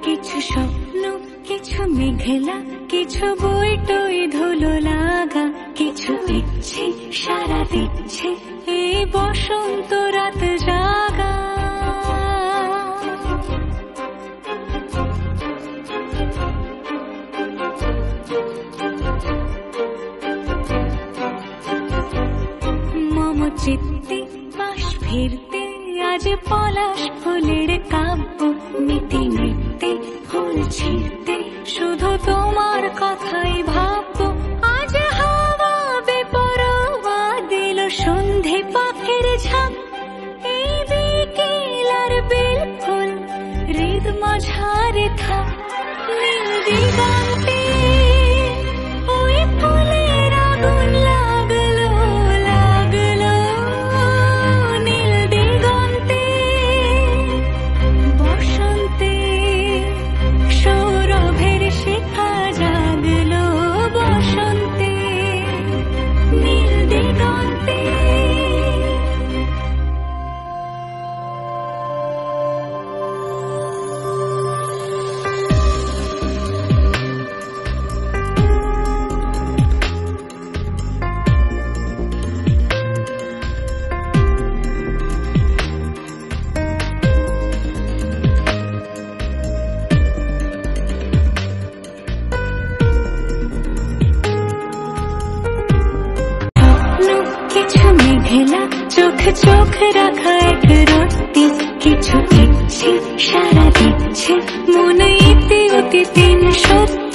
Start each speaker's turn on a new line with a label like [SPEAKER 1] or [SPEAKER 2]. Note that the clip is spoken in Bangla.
[SPEAKER 1] কিছু স্বপ্ন, কিছু মেঘলা, কিছু বই টই ধুলো লাগা, কিছু ইচ্ছে সারা দিচ্ছে এই বসন্ত রাত জাগা। মম চিত্তে পাশ ফিরতে আজ পলাশ ফুলের কাব্য, মিটি নৃত্যে ফুল ছিঁড়তে শুধু তোমার কথাই ভাববো। আজ হাওয়া বেপরোয়া দিল সন্ধে পাখির ঝাঁক, এই বিকেল আর বিলকুল হৃদ মাঝারে থাক। নীল দিগন্তে ওই ফুলের আগুন লাগলো লাগলো, নীল দিগন্তে বসন্তে সৌরভের শিখা জাগলো, বসন্তে নীল দিগন্তে। কিছু মেঘলা চোখ চোখ রাখা এক রত্তি, কিছু ইচ্ছে সারা দিচ্ছে মনে ইতি অতি দিন সত্যি।